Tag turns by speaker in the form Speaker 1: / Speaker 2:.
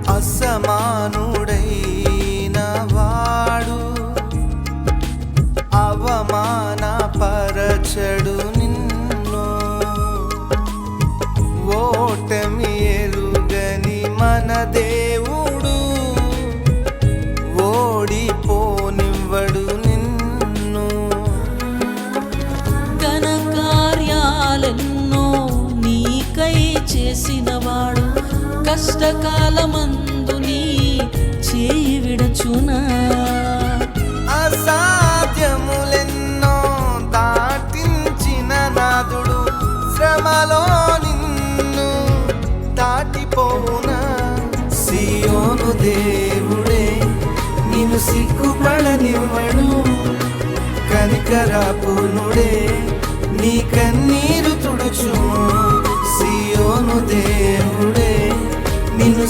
Speaker 1: అసమానుడైన వాడు అవమానపరచడు నిన్ను. ఓటమి ఎరుగని మన దేవుడు ఓడిపోనివ్వడు నిన్ను.
Speaker 2: ఘన కార్యాలెన్నో నీకై చేసినవాడు కష్టకాలమందు నీ చేయి విడచునా.
Speaker 1: అసాధ్యములెన్నో దాటించిన నాదుడు శ్రమలో నిన్ను దాటిపోవునా. సియోను దేవుడే నిన్ను సిగ్గుపడనివ్వడు, కనికరపూర్ణుడే నీ కన్నీరు తుడుచును. సియోను దేవుడే నిన్ను